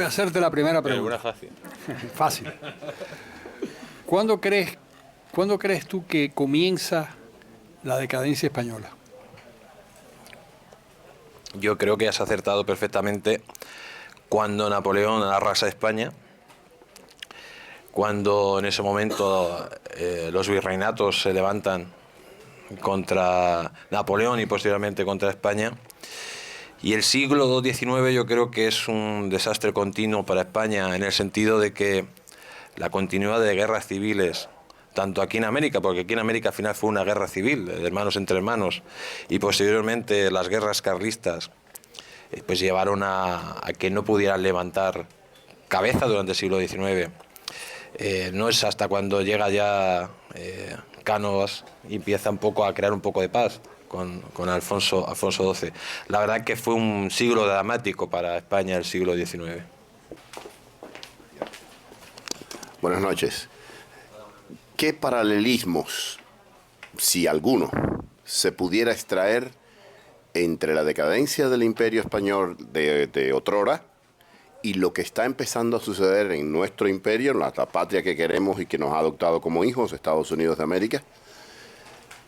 a hacerte la primera pregunta. Una fácil. Fácil. ¿Cuándo crees tú que comienza la decadencia española? Yo creo que has acertado perfectamente cuando Napoleón arrasa España, cuando en ese momento los virreinatos se levantan contra Napoleón y posteriormente contra España. Y el siglo XIX yo creo que es un desastre continuo para España, en el sentido de que la continuidad de guerras civiles, tanto aquí en América, porque aquí en América al final fue una guerra civil, de hermanos entre hermanos, y posteriormente las guerras carlistas, pues llevaron a que no pudieran levantar cabeza durante el siglo XIX. No es hasta cuando llega ya Cánovas y empieza un poco a crear un poco de paz con Alfonso XII. La verdad que fue un siglo dramático para España el siglo XIX. Buenas noches. ¿Qué paralelismos, si alguno, se pudiera extraer entre la decadencia del Imperio Español de otrora y lo que está empezando a suceder en nuestro imperio, en la patria que queremos y que nos ha adoptado como hijos, Estados Unidos de América,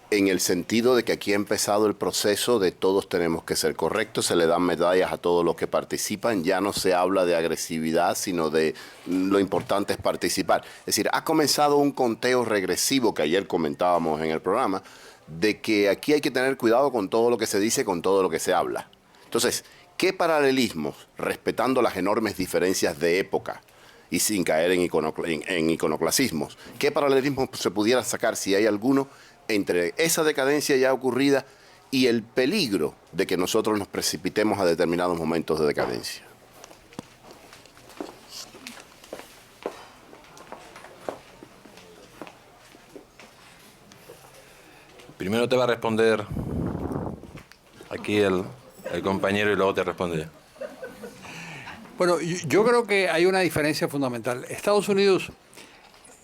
en el sentido de que aquí ha empezado el proceso de todos tenemos que ser correctos, se le dan medallas a todos los que participan, ya no se habla de agresividad, sino de lo importante es participar. Es decir, ha comenzado un conteo regresivo que ayer comentábamos en el programa, de que aquí hay que tener cuidado con todo lo que se dice, con todo lo que se habla. Entonces, ¿qué paralelismos, respetando las enormes diferencias de época y sin caer en iconoclasismos, qué paralelismos se pudiera sacar, si hay alguno, entre esa decadencia ya ocurrida y el peligro de que nosotros nos precipitemos a determinados momentos de decadencia? Primero te va a responder aquí el compañero y luego te responde. Bueno, yo creo que hay una diferencia fundamental. Estados Unidos,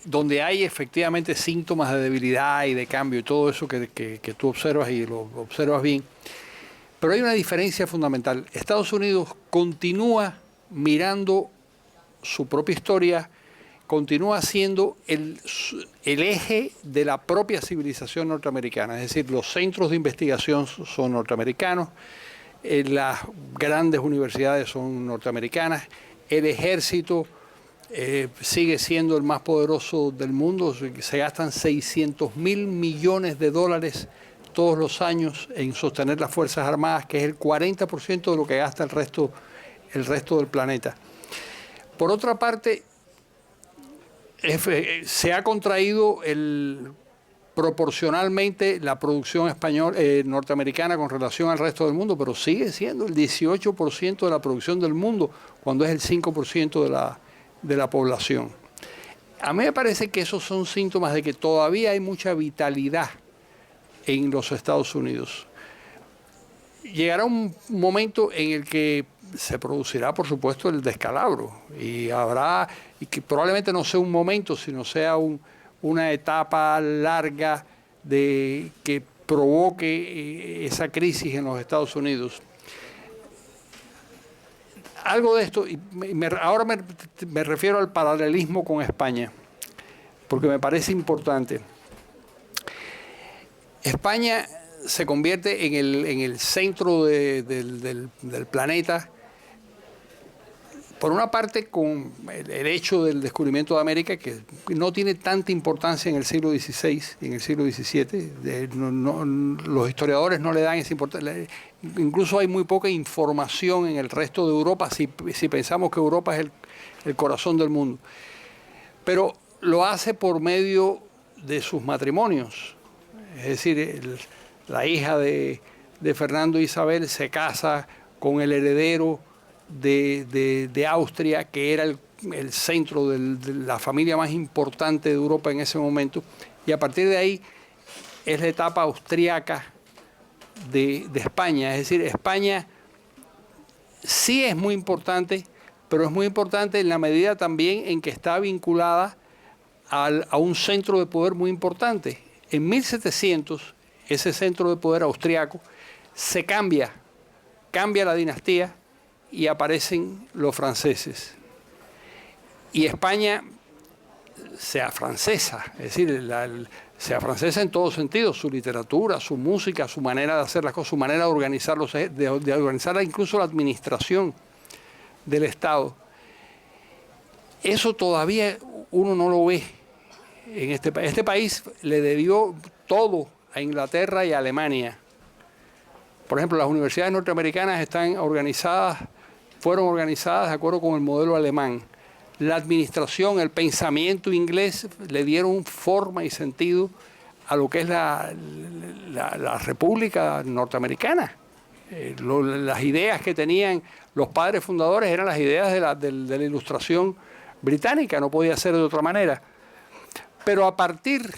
donde hay efectivamente síntomas de debilidad y de cambio y todo eso que tú observas y lo observas bien, pero hay una diferencia fundamental. Estados Unidos continúa mirando su propia historia, continúa siendo el eje de la propia civilización norteamericana, es decir, los centros de investigación son norteamericanos, las grandes universidades son norteamericanas, el ejército sigue siendo el más poderoso del mundo, se gastan 600.000 millones de dólares todos los años en sostener las Fuerzas Armadas, que es el 40% de lo que gasta el resto del planeta. Por otra parte, se ha contraído proporcionalmente la producción norteamericana con relación al resto del mundo, pero sigue siendo el 18% de la producción del mundo, cuando es el 5% de la población. A mí me parece que esos son síntomas de que todavía hay mucha vitalidad en los Estados Unidos. Llegará un momento en el que se producirá, por supuesto, el descalabro y que probablemente no sea un momento, sino sea una etapa larga que provoque esa crisis en los Estados Unidos. Algo de esto, y ahora me refiero al paralelismo con España, porque me parece importante. España se convierte en el centro del planeta, por una parte con el hecho del descubrimiento de América, que no tiene tanta importancia en el siglo XVI y en el siglo XVII. Los historiadores no le dan esa importancia. Incluso hay muy poca información en el resto de Europa, si pensamos que Europa es el corazón del mundo. Pero lo hace por medio de sus matrimonios. Es decir, la hija de Fernando e Isabel se casa con el heredero de Austria, que era el centro de la familia más importante de Europa en ese momento, y a partir de ahí es la etapa austriaca de España. Es decir, España sí es muy importante, pero es muy importante en la medida también en que está vinculada a un centro de poder muy importante. En 1700, ese centro de poder austriaco cambia la dinastía y aparecen los franceses. y España sea francesa, es decir, sea francesa en todos sentidos, su literatura, su música, su manera de hacer las cosas, su manera de organizar de organizar incluso la administración del Estado. Eso todavía uno no lo ve en este país. Este país le debió todo a Inglaterra y a Alemania. Por ejemplo, las universidades norteamericanas fueron organizadas de acuerdo con el modelo alemán. La administración, el pensamiento inglés le dieron forma y sentido a lo que es la República Norteamericana. Las ideas que tenían los padres fundadores eran las ideas de la Ilustración británica, no podía ser de otra manera. Pero a partir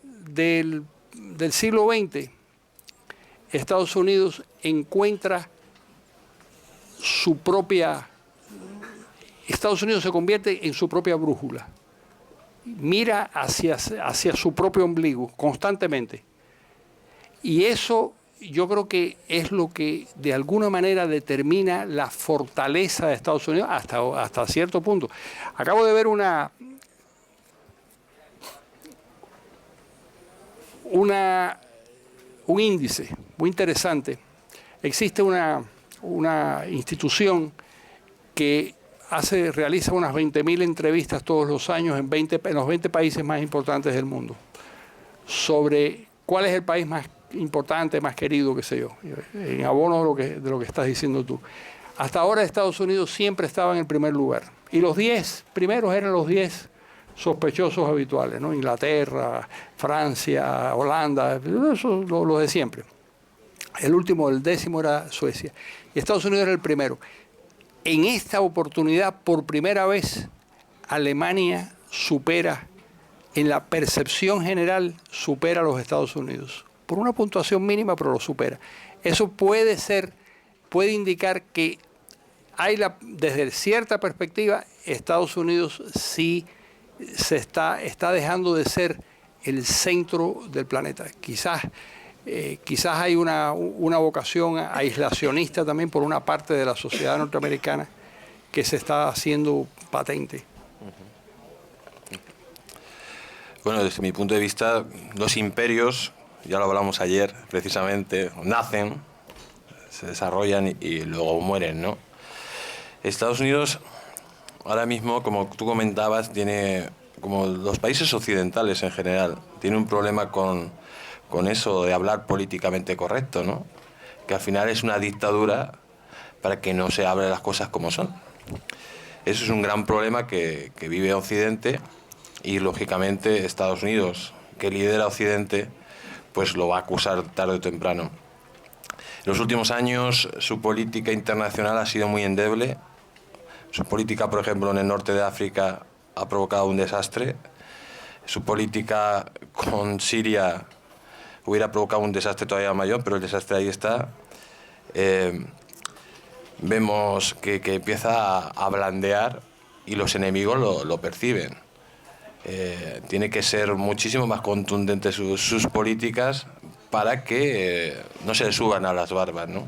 del siglo XX, Estados Unidos encuentra su propia... Estados Unidos se convierte en su propia brújula. Mira hacia su propio ombligo constantemente. Y eso yo creo que es lo que de alguna manera determina la fortaleza de Estados Unidos hasta cierto punto. Acabo de ver un índice muy interesante. Existe una institución que realiza unas 20.000 entrevistas todos los años en los 20 países más importantes del mundo sobre cuál es el país más importante, más querido, qué sé yo, en abono de lo que estás diciendo tú. Hasta ahora Estados Unidos siempre estaba en el primer lugar y los 10 primeros eran los 10 sospechosos habituales, ¿no? Inglaterra, Francia, Holanda, eso lo de siempre. El último, el 10º, era Suecia y Estados Unidos era el primero. En esta oportunidad, por primera vez, Alemania supera, en la percepción general, supera a los Estados Unidos. Por una puntuación mínima, pero lo supera. Eso puede indicar que desde cierta perspectiva, Estados Unidos sí está dejando de ser el centro del planeta. Quizás hay una vocación aislacionista también por una parte de la sociedad norteamericana que se está haciendo patente. Bueno, desde mi punto de vista, los imperios, ya lo hablamos ayer precisamente, nacen, se desarrollan y luego mueren, ¿no? Estados Unidos, ahora mismo, como tú comentabas, tiene, como los países occidentales en general, tiene un problema con eso de hablar políticamente correcto, ¿no? Que al final es una dictadura para que no se hablen las cosas como son. Eso es un gran problema que vive Occidente y, lógicamente, Estados Unidos, que lidera Occidente, pues lo va a acusar tarde o temprano. En los últimos años su política internacional ha sido muy endeble. Su política, por ejemplo, en el norte de África ha provocado un desastre. Su política con Siria hubiera provocado un desastre todavía mayor, pero el desastre ahí está. Vemos que empieza a blandear y los enemigos lo perciben. Tiene que ser muchísimo más contundente sus políticas para que no se le suban a las barbas, ¿no?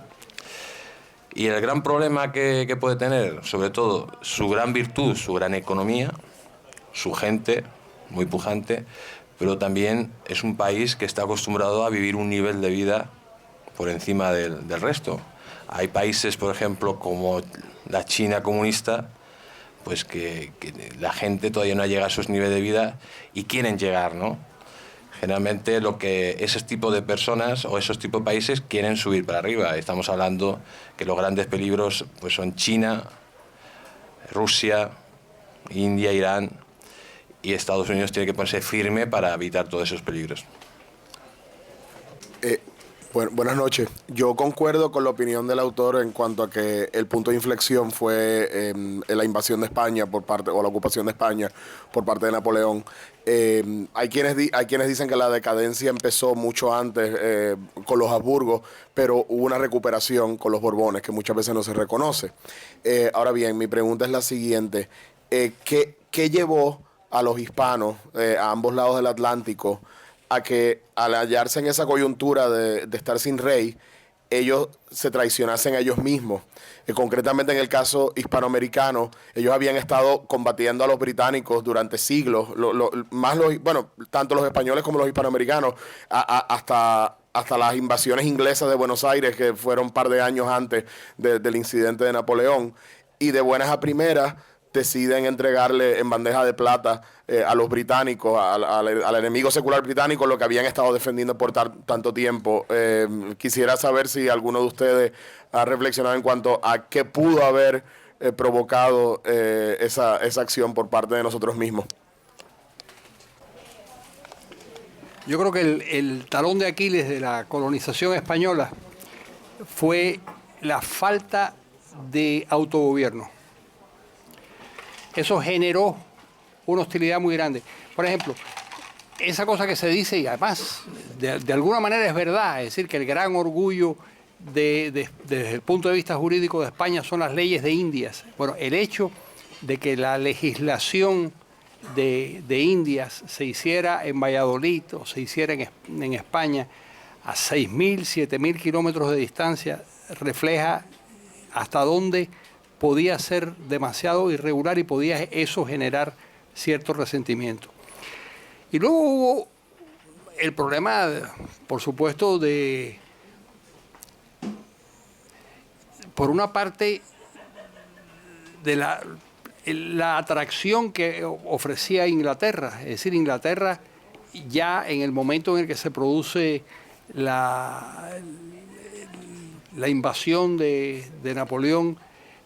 Y el gran problema que puede tener, sobre todo, su gran virtud, su gran economía, su gente muy pujante, pero también es un país que está acostumbrado a vivir un nivel de vida por encima del resto. Hay países, por ejemplo, como la China comunista, pues que la gente todavía no ha llegado a esos niveles de vida y quieren llegar, ¿no? Generalmente ese tipo de personas o esos tipos de países quieren subir para arriba. Estamos hablando que los grandes peligros pues son China, Rusia, India, Irán, y Estados Unidos tiene que ponerse firme para evitar todos esos peligros. Buenas noches. Yo concuerdo con la opinión del autor en cuanto a que el punto de inflexión fue la invasión de España o la ocupación de España por parte de Napoleón. Hay quienes dicen que la decadencia empezó mucho antes con los Habsburgos, pero hubo una recuperación con los Borbones que muchas veces no se reconoce. Ahora bien, mi pregunta es la siguiente. ¿Qué llevó a los hispanos a ambos lados del Atlántico a que, al hallarse en esa coyuntura de estar sin rey, ellos se traicionasen a ellos mismos. Concretamente en el caso hispanoamericano, ellos habían estado combatiendo a los británicos durante siglos, bueno, tanto los españoles como los hispanoamericanos, hasta las invasiones inglesas de Buenos Aires, que fueron un par de años antes del incidente de Napoleón, y de buenas a primeras deciden entregarle en bandeja de plata a los británicos, al enemigo secular británico, lo que habían estado defendiendo por tanto tiempo. Quisiera saber si alguno de ustedes ha reflexionado en cuanto a qué pudo haber provocado esa acción por parte de nosotros mismos. Yo creo que el talón de Aquiles de la colonización española fue la falta de autogobierno. Eso generó una hostilidad muy grande. Por ejemplo, esa cosa que se dice, y además de alguna manera es verdad, es decir, que el gran orgullo desde el punto de vista jurídico de España son las leyes de Indias. Bueno, el hecho de que la legislación de Indias se hiciera en Valladolid o se hiciera en España a 6.000, 7.000 kilómetros de distancia refleja hasta dónde podía ser demasiado irregular y podía eso generar cierto resentimiento. Y luego hubo el problema, por supuesto, por una parte, de la atracción que ofrecía Inglaterra. Es decir, Inglaterra ya en el momento en el que se produce la invasión de Napoleón,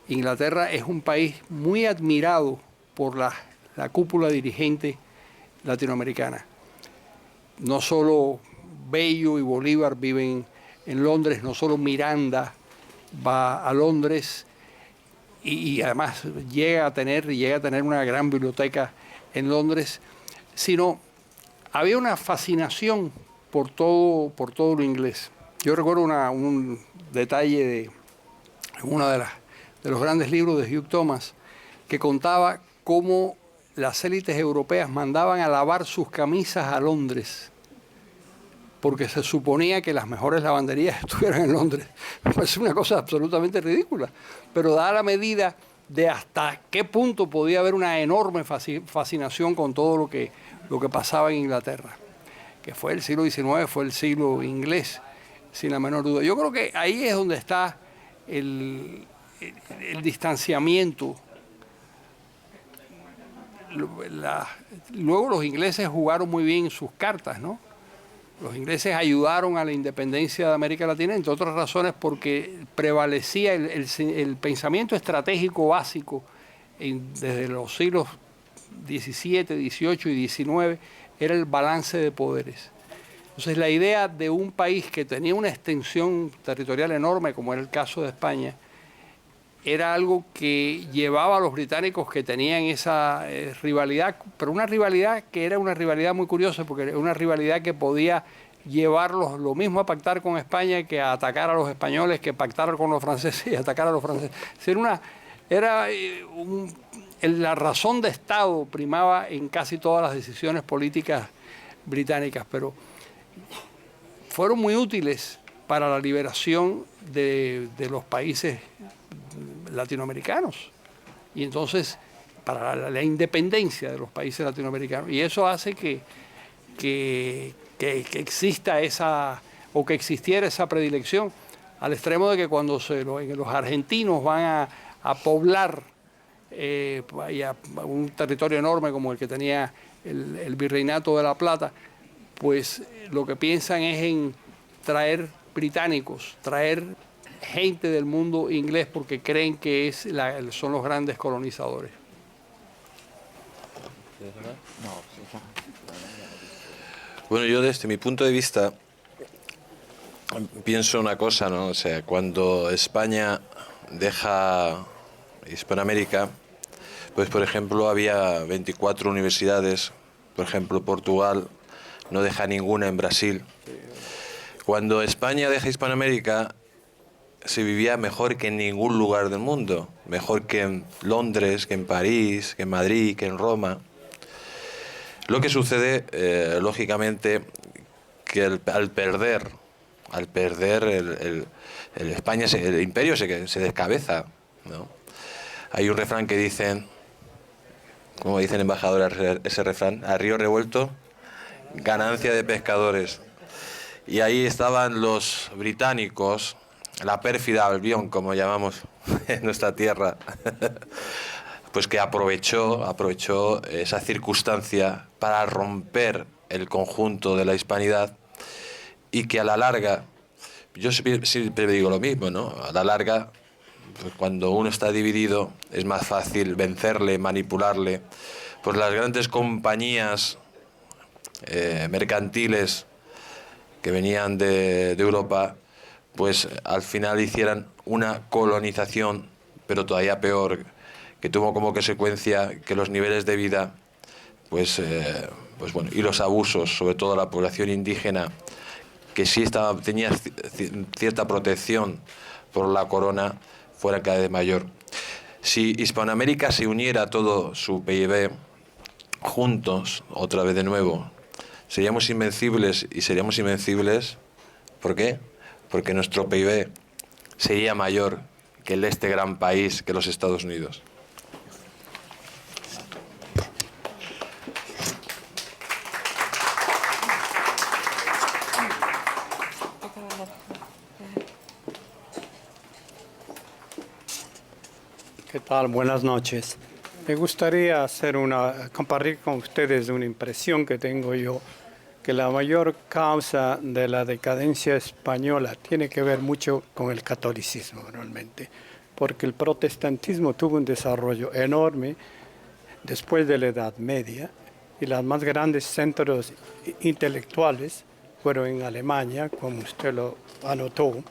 Inglaterra es un país muy admirado por la cúpula dirigente latinoamericana. No solo Bello y Bolívar viven en Londres, no solo Miranda va a Londres y además llega a tener una gran biblioteca en Londres, sino había una fascinación por todo lo inglés. Yo recuerdo un detalle de una de los grandes libros de Hugh Thomas, que contaba cómo las élites europeas mandaban a lavar sus camisas a Londres, porque se suponía que las mejores lavanderías estuvieran en Londres. Me parece una cosa absolutamente ridícula, pero da la medida de hasta qué punto podía haber una enorme fascinación con todo lo que pasaba en Inglaterra, que fue el siglo XIX, fue el siglo inglés, sin la menor duda. Yo creo que ahí es donde está el distanciamiento. Luego los ingleses jugaron muy bien sus cartas, ¿no? Los ingleses ayudaron a la independencia de América Latina, entre otras razones porque prevalecía el pensamiento estratégico básico desde los siglos XVII, XVIII y XIX, era el balance de poderes. Entonces la idea de un país que tenía una extensión territorial enorme, como era el caso de España, era algo que llevaba a los británicos que tenían esa rivalidad, pero una rivalidad que era una rivalidad muy curiosa, porque era una rivalidad que podía llevarlos lo mismo a pactar con España que a atacar a los españoles, que pactar con los franceses y atacar a los franceses. La razón de Estado primaba en casi todas las decisiones políticas británicas, pero fueron muy útiles para la liberación de los países latinoamericanos y entonces para la independencia de los países latinoamericanos, y eso hace que exista que existiera esa predilección, al extremo de que cuando los argentinos van a poblar un territorio enorme como el que tenía el Virreinato de La Plata, pues lo que piensan es en traer británicos, traer gente del mundo inglés, porque creen que son los grandes colonizadores. Bueno, yo desde mi punto de vista pienso una cosa, ¿no? O sea, cuando España deja Hispanoamérica, pues por ejemplo había 24 universidades, por ejemplo Portugal no deja ninguna en Brasil. Cuando España deja Hispanoamérica se vivía mejor que en ningún lugar del mundo, mejor que en Londres, que en París, que en Madrid, que en Roma. Lo que sucede, lógicamente, que al perder al perder el España, el imperio se descabeza, ¿no? Hay un refrán que dicen, como dicen embajadores, ese refrán: a río revuelto, ganancia de pescadores. Y ahí estaban los británicos, la pérfida Albión, como llamamos en nuestra tierra, pues que aprovechó esa circunstancia para romper el conjunto de la hispanidad, y que a la larga, yo siempre digo lo mismo, ¿no? A la larga, pues cuando uno está dividido es más fácil vencerle, manipularle. Pues las grandes compañías mercantiles que venían de Europa, pues al final hicieran una colonización, pero todavía peor, que tuvo como consecuencia que los niveles de vida, pues bueno, y los abusos, sobre todo la población indígena, que sí tenía cierta protección por la corona, fuera cada vez mayor. Si Hispanoamérica se uniera todo su PIB juntos, otra vez de nuevo, seríamos invencibles, y seríamos invencibles, ¿por qué? Porque nuestro PIB sería mayor que el de este gran país, que los Estados Unidos. ¿Qué tal? Buenas noches. Me gustaría compartir con ustedes una impresión que tengo yo, que la mayor causa de la decadencia española tiene que ver mucho con el catolicismo, realmente, porque el protestantismo tuvo un desarrollo enorme después de la Edad Media, y los más grandes centros intelectuales fueron en Alemania, como usted lo anotó,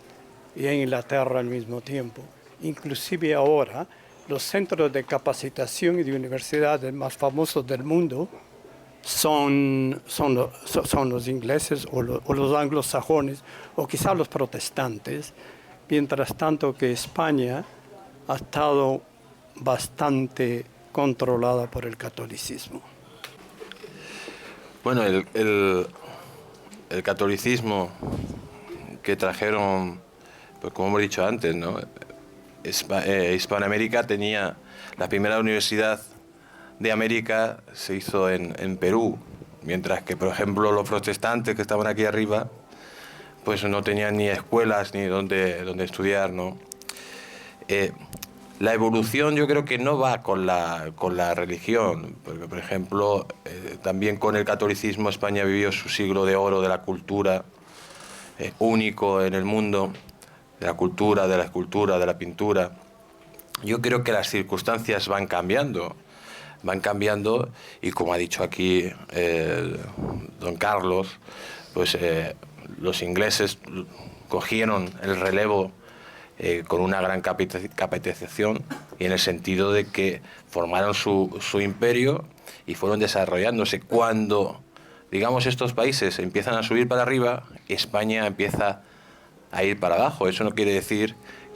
y en Inglaterra al mismo tiempo. Inclusive ahora, los centros de capacitación y de universidades más famosos del mundo son los ingleses o los anglosajones, o quizás los protestantes, mientras tanto que España ha estado bastante controlada por el catolicismo. Bueno, el catolicismo que trajeron, pues como hemos dicho antes, ¿no? Hispanoamérica tenía la primera universidad de América, se hizo en Perú, mientras que, por ejemplo, los protestantes que estaban aquí arriba, pues no tenían ni escuelas ni donde estudiar, ¿no? La evolución yo creo que no va con la religión, porque, por ejemplo, también con el catolicismo España vivió su siglo de oro de la cultura, único en el mundo, de la cultura, de la escultura, de la pintura. Yo creo que las circunstancias van cambiando, y como ha dicho aquí don Carlos, pues los ingleses cogieron el relevo con una gran capitalización, y en el sentido de que formaron su imperio y fueron desarrollándose. Cuando, digamos, estos países empiezan a subir para arriba, España empieza a ir para abajo. Eso no quiere decir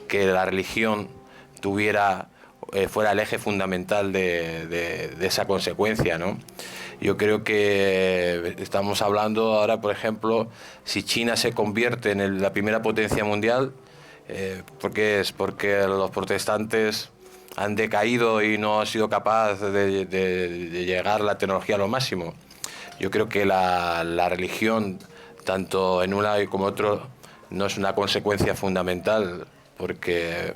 que la religión fuera el eje fundamental de esa consecuencia, ¿no? Yo creo que estamos hablando ahora, por ejemplo, si China se convierte en la primera potencia mundial, ¿por qué es? Porque los protestantes han decaído y no han sido capaces de llegar la tecnología a lo máximo. Yo creo que la religión, tanto en un lado como otro, no es una consecuencia fundamental, porque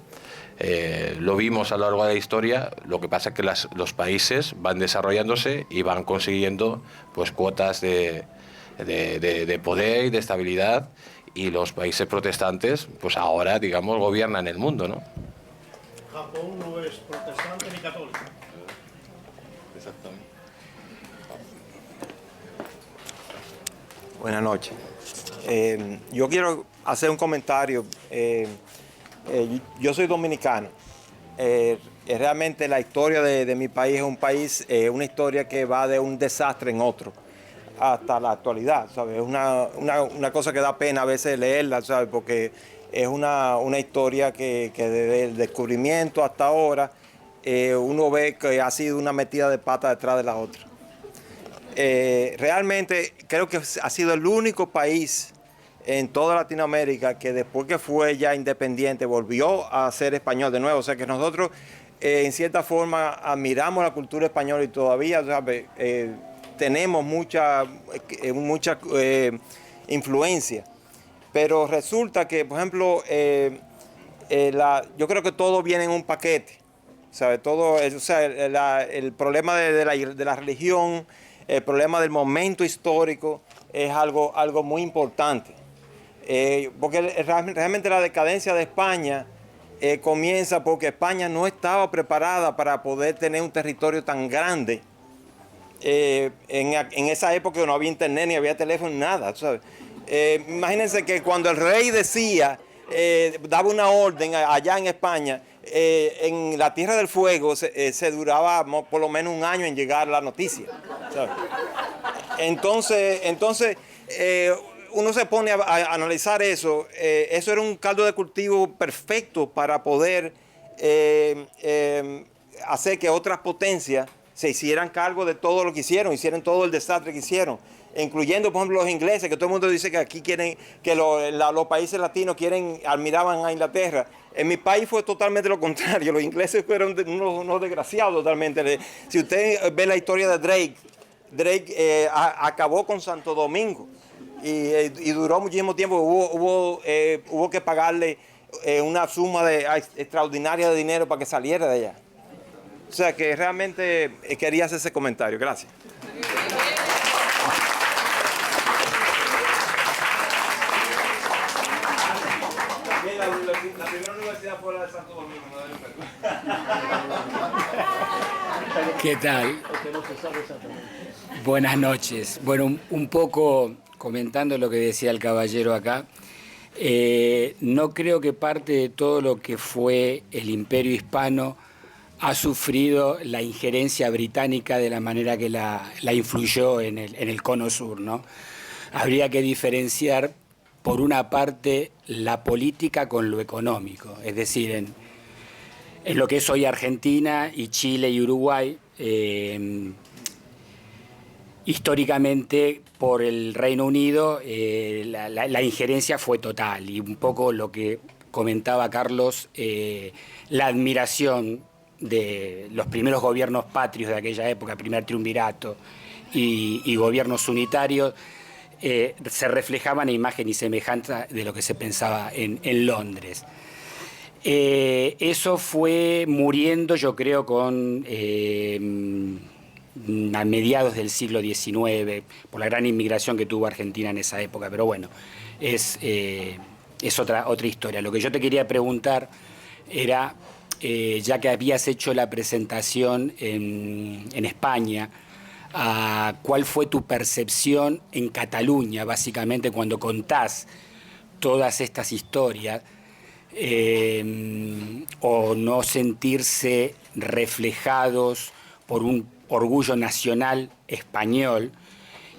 lo vimos a lo largo de la historia. Lo que pasa es que los países van desarrollándose y van consiguiendo, pues, cuotas de poder y de estabilidad, y los países protestantes, pues ahora, digamos, gobiernan el mundo, ¿no? Japón no es protestante ni católico. Exactamente. Buenas noches. Yo quiero hacer un comentario. Yo soy dominicano. Realmente la historia de mi país es una historia que va de un desastre en otro hasta la actualidad, ¿sabes? Es una cosa que da pena a veces leerla, ¿sabes? Porque es una historia que desde el descubrimiento hasta ahora uno ve que ha sido una metida de pata detrás de la otra. Realmente creo que ha sido el único país en toda Latinoamérica que después que fue ya independiente volvió a ser español de nuevo. O sea que nosotros en cierta forma admiramos la cultura española y todavía, ¿sabe? Tenemos mucha influencia. Pero resulta que, por ejemplo, yo creo que todo viene en un paquete. ¿Sabe? Todo, o sea, el problema de la religión, el problema del momento histórico es algo muy importante. Porque realmente la decadencia de España comienza porque España no estaba preparada para poder tener un territorio tan grande. En esa época no había internet, ni había teléfono, ni nada. ¿Sabes? Imagínense que cuando el rey decía, daba una orden allá en España, en la Tierra del Fuego se duraba por lo menos un año en llegar la noticia. ¿Sabes? Entonces uno se pone a analizar eso. Eso era un caldo de cultivo perfecto para poder hacer que otras potencias se hicieran cargo de todo lo que hicieran todo el desastre que hicieron, incluyendo, por ejemplo, los ingleses, que todo el mundo dice que aquí quieren, que los países latinos admiraban a Inglaterra. En mi país fue totalmente lo contrario. Los ingleses fueron unos desgraciados totalmente. Si usted ve la historia de Drake acabó con Santo Domingo y duró muchísimo tiempo. Hubo que pagarle una suma extraordinaria de dinero para que saliera de allá. O sea que realmente quería hacer ese comentario. Gracias. La primera universidad fue la de Santo Domingo, no. ¿Qué tal? Buenas noches. Bueno, un poco comentando lo que decía el caballero acá, no creo que parte de todo lo que fue el Imperio Hispano ha sufrido la injerencia británica de la manera que la influyó en el Cono Sur, ¿no? Habría que diferenciar, por una parte, la política con lo económico, es decir, en lo que es hoy Argentina y Chile y Uruguay, históricamente por el Reino Unido la injerencia fue total, y un poco lo que comentaba Carlos, la admiración de los primeros gobiernos patrios de aquella época, primer triunvirato y gobiernos unitarios, se reflejaban en imagen y semejanza de lo que se pensaba en Londres. Eso fue muriendo, yo creo, a mediados del siglo XIX, por la gran inmigración que tuvo Argentina en esa época, pero bueno, es otra historia. Lo que yo te quería preguntar era, ya que habías hecho la presentación en España, ¿cuál fue tu percepción en Cataluña, básicamente, cuando contás todas estas historias, o no sentirse reflejados por un orgullo nacional español,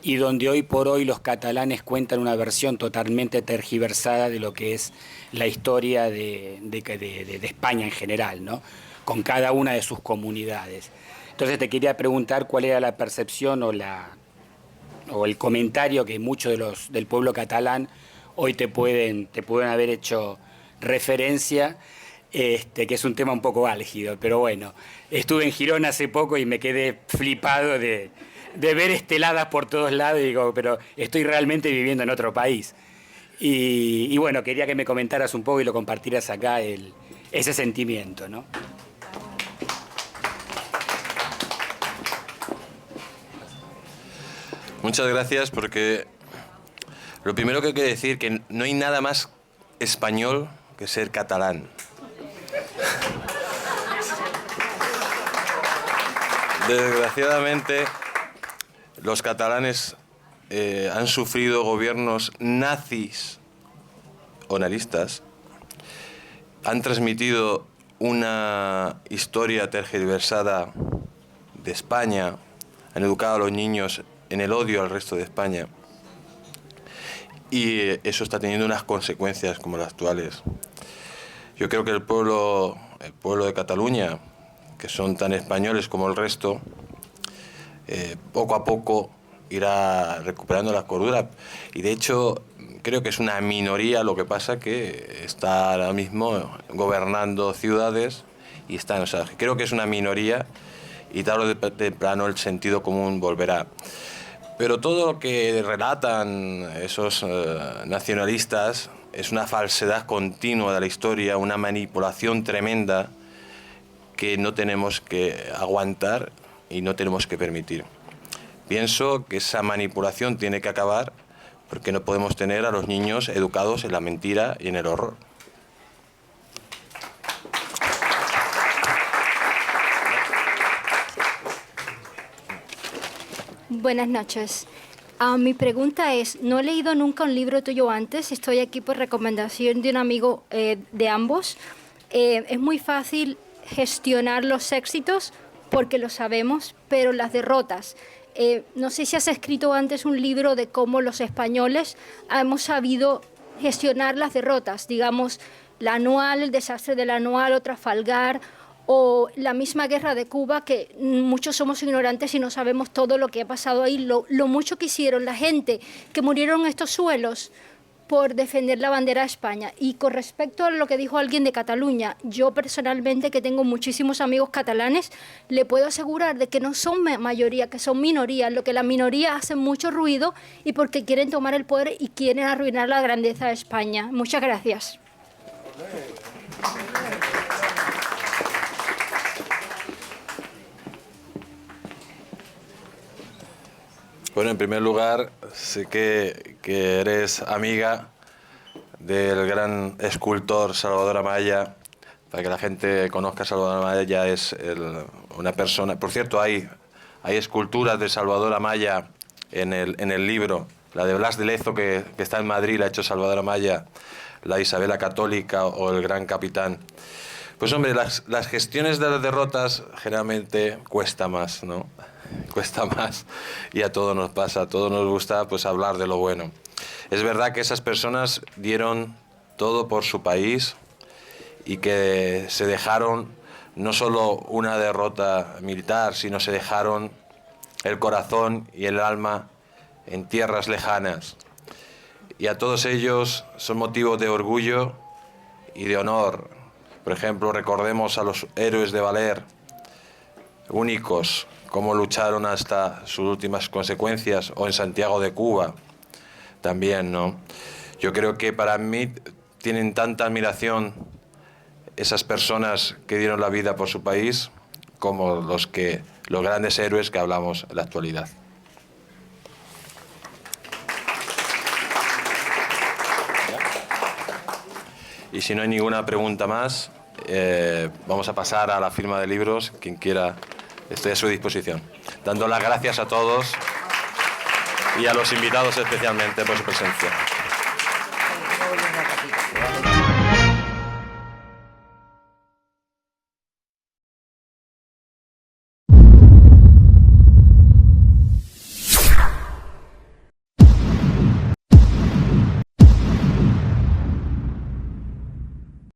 y donde hoy por hoy los catalanes cuentan una versión totalmente tergiversada de lo que es la historia de España en general, ¿no? Con cada una de sus comunidades? Entonces te quería preguntar cuál era la percepción o el comentario que muchos del pueblo catalán hoy te pueden haber hecho referencia, que es un tema un poco álgido, pero bueno, estuve en Girón hace poco y me quedé flipado de ver esteladas por todos lados, y digo, pero estoy realmente viviendo en otro país. Y bueno, quería que me comentaras un poco y lo compartieras acá, ese sentimiento, ¿no? Muchas gracias, porque lo primero que hay que decir que no hay nada más español que ser catalán. Desgraciadamente, los catalanes han sufrido gobiernos nazis o naristas, han transmitido una historia tergiversada de España, han educado a los niños en el odio al resto de España, y eso está teniendo unas consecuencias como las actuales. Yo creo que el pueblo de Cataluña, que son tan españoles como el resto, poco a poco irá recuperando la cordura. Y de hecho, creo que es una minoría lo que pasa, que está ahora mismo gobernando ciudades y está, o sea, creo que es una minoría y tarde o temprano el sentido común volverá. Pero todo lo que relatan esos nacionalistas es una falsedad continua de la historia, una manipulación tremenda que no tenemos que aguantar y no tenemos que permitir. Pienso que esa manipulación tiene que acabar, porque no podemos tener a los niños educados en la mentira y en el horror. Buenas noches. Mi pregunta es, no he leído nunca un libro tuyo antes, estoy aquí por recomendación de un amigo de ambos. Es muy fácil gestionar los éxitos porque lo sabemos, pero las derrotas. No sé si has escrito antes un libro de cómo los españoles hemos sabido gestionar las derrotas, digamos, la Anual, el desastre de la Anual o Trafalgar, o la misma guerra de Cuba, que muchos somos ignorantes y no sabemos todo lo que ha pasado ahí, lo mucho que hicieron la gente que murieron en estos suelos por defender la bandera de España. Y con respecto a lo que dijo alguien de Cataluña, yo personalmente, que tengo muchísimos amigos catalanes, le puedo asegurar de que no son mayoría, que son minoría, lo que la minoría hace mucho ruido y porque quieren tomar el poder y quieren arruinar la grandeza de España. Muchas gracias. Bueno, en primer lugar, sé que eres amiga del gran escultor Salvador Amaya. Para que la gente conozca a Salvador Amaya, ya es una persona... Por cierto, hay esculturas de Salvador Amaya en el libro. La de Blas de Lezo, que está en Madrid, la ha hecho Salvador Amaya, la Isabela Católica o el Gran Capitán. Pues hombre, las gestiones de las derrotas generalmente cuesta más, ¿no? Cuesta más, y a todos nos pasa, a todos nos gusta pues hablar de lo bueno. Es verdad que esas personas dieron todo por su país y que se dejaron no solo una derrota militar, sino se dejaron el corazón y el alma en tierras lejanas. Y a todos ellos son motivo de orgullo y de honor. Por ejemplo, recordemos a los héroes de Valer, únicos, cómo lucharon hasta sus últimas consecuencias, o en Santiago de Cuba también, ¿no? Yo creo que para mí tienen tanta admiración esas personas que dieron la vida por su país como los grandes héroes que hablamos en la actualidad. Y si no hay ninguna pregunta más, vamos a pasar a la firma de libros. Quien quiera, estoy a su disposición. Dando las gracias a todos y a los invitados especialmente por su presencia.